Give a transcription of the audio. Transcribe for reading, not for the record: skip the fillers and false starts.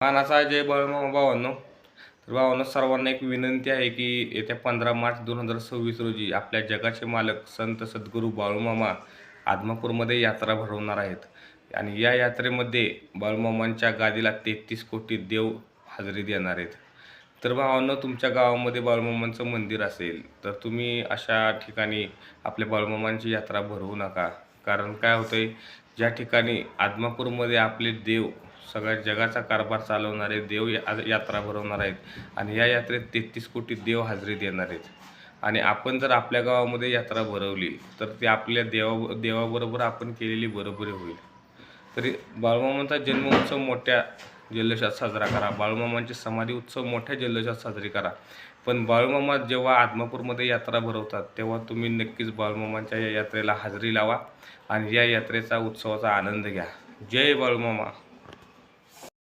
मानाचा जय बाळूमामा भावांनो. तर भावांनो, सर्वांना एक विनंती आहे की येत्या 15 मार्च 2026 रोजी आपल्या जगाचे मालक संत सद्गुरू बाळूमामा आदमापूरमध्ये यात्रा भरवणार आहेत. आणि या यात्रेमध्ये बाळूमामांच्या गादीला 33 कोटी देव हजेरी देणार आहेत. तर भावांनो, तुमच्या गावामध्ये बाळूमामांचं मंदिर असेल तर तुम्ही अशा ठिकाणी आपल्या बाळूमामांची यात्रा भरवू नका. कारण काय होतंय, ज्या ठिकाणी आदमापूरमध्ये आपले देव, सगळ्या जगाचा कारभार चालवणारे देव यात्रा भरवणार आहेत आणि या यात्रेत 33 कोटी देव हजेरी देणार आहेत. आणि आपण जर आपल्या गावामध्ये यात्रा भरवली तर ते आपल्या देवाबरोबर आपण केलेली बरोबरी होईल. तरी बाळूमामांचा जन्मोत्सव मोठ्या जल्लोषात साजरा करा, बाळूमामांची समाधी उत्सव मोठ्या जल्लोषात साजरी करा. पण बाळूमामा जेव्हा आदमापूरमध्ये यात्रा भरवतात तेव्हा तुम्ही नक्कीच बाळूमामांच्या या यात्रेला हजेरी लावा आणि या यात्रेचा उत्सवाचा आनंद घ्या. जय बाळूमामा.